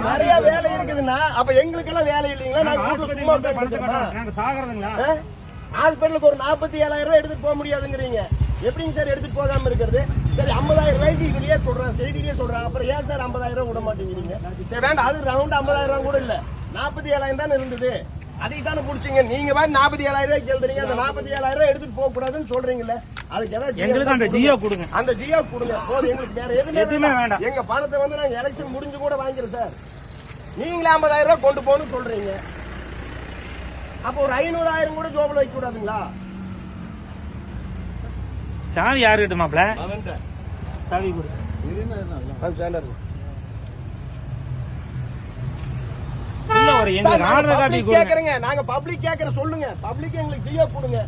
நிறைய வேலை இருக்குதுன்னா அப்ப எங்களுக்கு எல்லாம் வேலை இல்லைங்களா? நாங்க சாகுறதுங்களா? ஹாஸ்பிட்டலுக்கு ஒரு 47,000 ரூபாய் எடுத்துட்டு போக முடியாதுங்கிறீங்க. எப்படிங்க சார் எடுத்துட்டு போகாம இருக்கிறது? சரி 50,000 ரூபாய்க்கு இதுலயே சொல்றேன், செய்திலேயே சொல்றாங்க. அப்புறம் ஏன் சார் 50,000 ரூபாய் விட மாட்டேங்கிறீங்க? சரி வேண்டாம், அது ரவுண்ட் 50,000 ரூபாய் கூட இல்ல, 47,000 தானே இருந்தது. அதை தானே பிடிச்சிங்க. நீங்க பாட்டு 47,000 ரூபாய்க்கு எழுதுறீங்க. அந்த 47,000 ரூபாய் எடுத்துட்டு போக கூடாதுன்னு சொல்றீங்கல்ல, அதுக்கு ஏதாவது எங்களுக்கு அந்த ஜியோ கொடுங்க. அந்த ஜியோ கொடுங்க போதும், எங்களுக்கு வேற எதுவுமே வேண்டாம். எங்க பணத்தை வந்து நாங்க எலெக்ஷன் முடிஞ்சு கூட வாங்கிக்கிறோம் சார். நீங்களே 50,000 ரூபாய் கொண்டு போகணும்னு சொல்றீங்க. அப்போ ஒரு 500,000 கூட ஜோபில் வைக்க கூடாதுங்களா? சாவி யாருக்கிட்ட மாப்பிள? சாவி கொடு. இல்ல ஒரு எங்க ஆர்டர் காப்பி கேக்குறேங்க. நாங்க பப்ளிக் கேக்குற சொல்லுங்க. பப்ளிக் எங்களுக்கு ஜியோ கொடுங்க.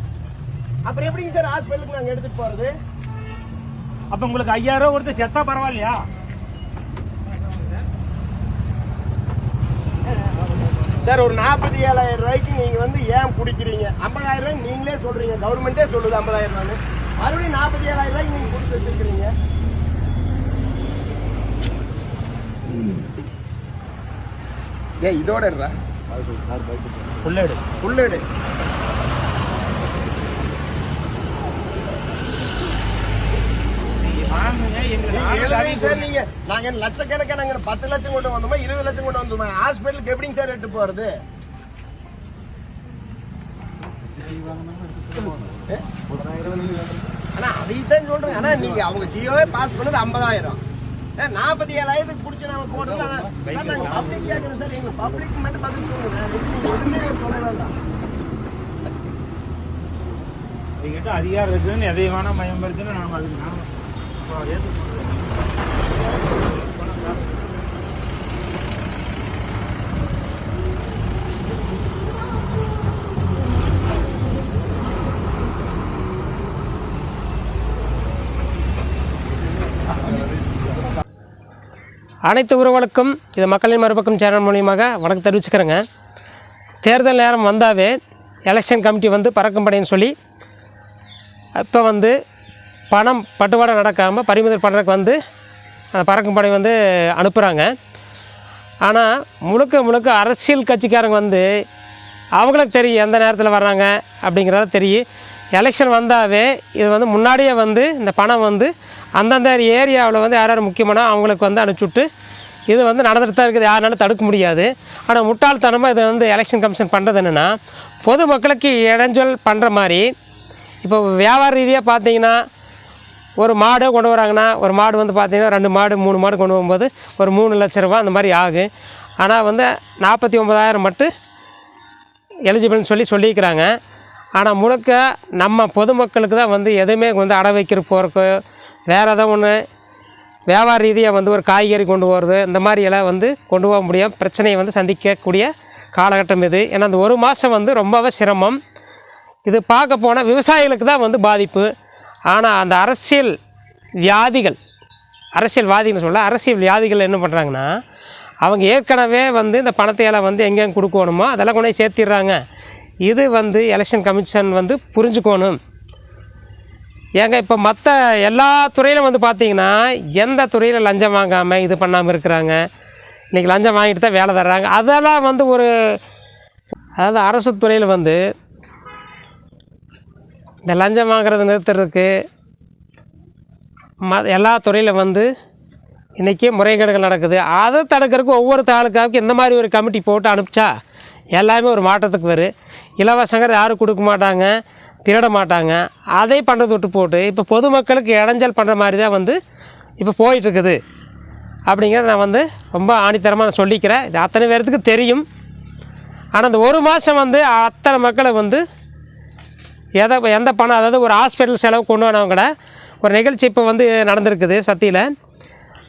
அப்புறம் எப்படிங்க சார் ஹாஸ்பிட்டலுக்கு நாங்க எடுத்துட்டு போறது? அப்ப உங்களுக்கு 5,000 ரூபாய் கொடுத்து செத்தா பரவாயில்லையா? சார் ஒரு 47,000 ரூபாய்க்கு நீங்க வந்து ஏன் குடிக்கிறீங்க? 50,000 ரூபாய் நீங்களே சொல்றீங்க, கவர்மெண்டே சொல்லுது 50,000 ரூபாய். மறுபடியும் 47,000 ரூபாய்க்கு நீங்க கொடுத்து வச்சிருக்கீங்க. இதோட புள்ளேடு சார். நீங்க நாங்க லட்சக்கணக்கான 10 லட்சம் கொண்டு வந்தோமா, 20 லட்சம் கொண்டு வந்தோமா? ஹாஸ்பிட்டலுக்கு எப்படிங்க சார் எடுத்து போறது? ஆனா அதைத்தான் சொல்றேன். ஆனா நீங்க அவங்க ஜியோவே பாஸ் பண்ணது 50,000, 47,000 புடிச்சு நாம போடுறது. பப்ளிக் கேட்கறேன் சார், எங்க பப்ளிக் மட்டும் பதில் சொல்லுங்க. சொல்ல வேண்டாம். எங்கிட்ட அதிகாரம் இருக்குதுன்னு எதை வேணா மயம்படுத்தினா நாம அதுக்கு அனைத்து உறவுகளுக்கும் இது மக்களின் மறுபக்கம் சேனல் மூலியமாக வணக்கம் தெரிவிச்சுக்கிறேங்க. தேர்தல் நேரம் வந்தாவே எலெக்ஷன் கமிட்டி வந்து பறக்கும் படைன்னு சொல்லி இப்போ வந்து பணம் பட்டுவாடை நடக்காமல் பறிமுதல் பண்ணுறதுக்கு வந்து அந்த பறக்கும் படை வந்து அனுப்புகிறாங்க. ஆனால் முழுக்க அரசியல் கட்சிக்காரங்க வந்து அவங்களுக்கு தெரியும் எந்த நேரத்தில் வர்றாங்க அப்படிங்கிறத தெரியும். எலெக்ஷன் வந்தாவே இது வந்து முன்னாடியே வந்து இந்த பணம் வந்து அந்தந்த ஏரியாவில் வந்து யார் முக்கியமான அவங்களுக்கு வந்து அனுப்பிச்சுட்டு இது வந்து நடந்துட்டு தான் இருக்குது, யாருனாலும் தடுக்க முடியாது. ஆனால் முட்டாள்தனமாக இது வந்து எலெக்ஷன் கமிஷன் பண்ணுறது என்னென்னா பொதுமக்களுக்கு இடைஞ்சல் பண்ணுற மாதிரி. இப்போ வியாபார ரீதியாக பார்த்தீங்கன்னா ஒரு மாடு கொண்டு வராங்கன்னா ஒரு மாடு வந்து பார்த்திங்கன்னா 2 மாடு 3 மாடு கொண்டு போகும்போது ஒரு 3 லட்ச ரூபா அந்த மாதிரி ஆகும். ஆனால் வந்து 49,000 மட்டும் எலிஜிபிள்னு சொல்லிக்கிறாங்க. ஆனால் முழுக்க நம்ம பொதுமக்களுக்கு தான் வந்து எதுவுமே வந்து அடை வைக்கிற போகிறக்கு வேறு ஏதோ ஒன்று வியாபார ரீதியாக வந்து ஒரு காய்கறி கொண்டு போகிறது இந்த மாதிரியெல்லாம் வந்து கொண்டு போக முடியும் பிரச்சனையை வந்து சந்திக்கக்கூடிய காலகட்டம் இது. ஏன்னா அந்த ஒரு மாதம் வந்து ரொம்பவே சிரமம். இது பார்க்க போனால் விவசாயிகளுக்கு தான் வந்து பாதிப்பு. ஆனால் அந்த அரசியல் வியாதிகள்னு சொல்ல அரசியல் வியாதிகள் என்ன பண்ணுறாங்கன்னா அவங்க ஏற்கனவே வந்து இந்த பணத்தையெல்லாம் வந்து எங்கெங்கே கொடுக்கணுமோ அதெல்லாம் கொண்டு போய் சேர்த்திடுறாங்க. இது வந்து எலெக்ஷன் கமிஷன் வந்து புரிஞ்சுக்கணும். ஏங்க இப்போ மற்ற எல்லா துறையிலும் வந்து பார்த்திங்கன்னா எந்த துறையில் லஞ்சம் வாங்காமல் இது பண்ணாமல் இருக்கிறாங்க. இன்றைக்கி லஞ்சம் வாங்கிட்டு தான் வேலை தர்றாங்க. அதெல்லாம் வந்து அதாவது அரசு துறையில் வந்து இந்த லஞ்சம் வாங்குறது நிறுத்துறதுக்கு எல்லா துறையில் வந்து இன்றைக்கி முறைகேடுகள் நடக்குது. அதை தடுக்கிறதுக்கு ஒவ்வொரு தாலுக்காவுக்கு இந்த மாதிரி ஒரு கமிட்டி போட்டு அனுப்பிச்சா எல்லாமே ஒரு மாற்றத்துக்கு வரும். இலவசங்கிறது யாரும் கொடுக்க மாட்டாங்க, திருட மாட்டாங்க. அதை பண்ணுறது விட்டு போட்டு இப்போ பொதுமக்களுக்கு இடைஞ்சல் பண்ணுற மாதிரி தான் வந்து இப்போ போயிட்டுருக்குது அப்படிங்கிறத நான் வந்து ரொம்ப ஆணித்தரமாக சொல்லிக்கிறேன். இது அத்தனை பேர்த்துக்கு தெரியும். ஆனால் இந்த ஒரு மாதம் வந்து அத்தனை மக்களை வந்து எந்த பணம், அதாவது ஒரு ஹாஸ்பிட்டல் செலவு கொண்டு போனவங்க கூட ஒரு நிகழ்ச்சி இப்போ வந்து நடந்திருக்குது சத்தியில்.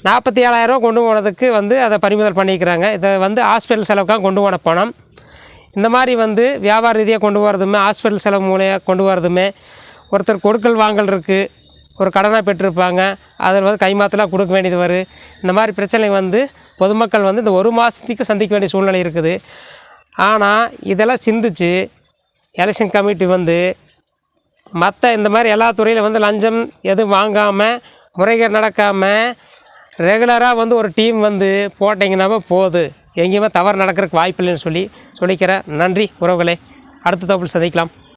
47,000 ரூபா கொண்டு போனதுக்கு வந்து அதை பறிமுதல் பண்ணிக்கிறாங்க. இதை வந்து ஹாஸ்பிட்டல் செலவுக்காக கொண்டு போன பணம். இந்த மாதிரி வந்து வியாபார ரீதியாக கொண்டு போகிறதுமே ஹாஸ்பிட்டல் செலவு மூலையாக கொண்டு போகிறதுமே ஒருத்தர் கொடுக்கல் வாங்கல் இருக்குது, ஒரு கடனாக பெற்றிருப்பாங்க, அதில் வந்து கைமாத்தலாக கொடுக்க வேண்டியது வரும். இந்த மாதிரி பிரச்சனை வந்து பொதுமக்கள் வந்து இந்த ஒரு மாதத்துக்கு சந்திக்க வேண்டிய சூழ்நிலை இருக்குது. ஆனால் இதெல்லாம் சிந்திச்சு எலெக்ஷன் கமிட்டி வந்து மற்ற இந்த மாதிரி எல்லா துறையில் வந்து லஞ்சம் எதுவும் வாங்காமல் முறைகேடு நடக்காமல் ரெகுலராக வந்து ஒரு டீம் வந்து போட்டிங்கன்னாவே போகுது, எங்கேயுமே தவறு நடக்கிறதுக்கு வாய்ப்பு இல்லைன்னு சொல்லிக்கிறேன். நன்றி உறவுகளே, அடுத்த தொகுப்பில் சந்திக்கலாம்.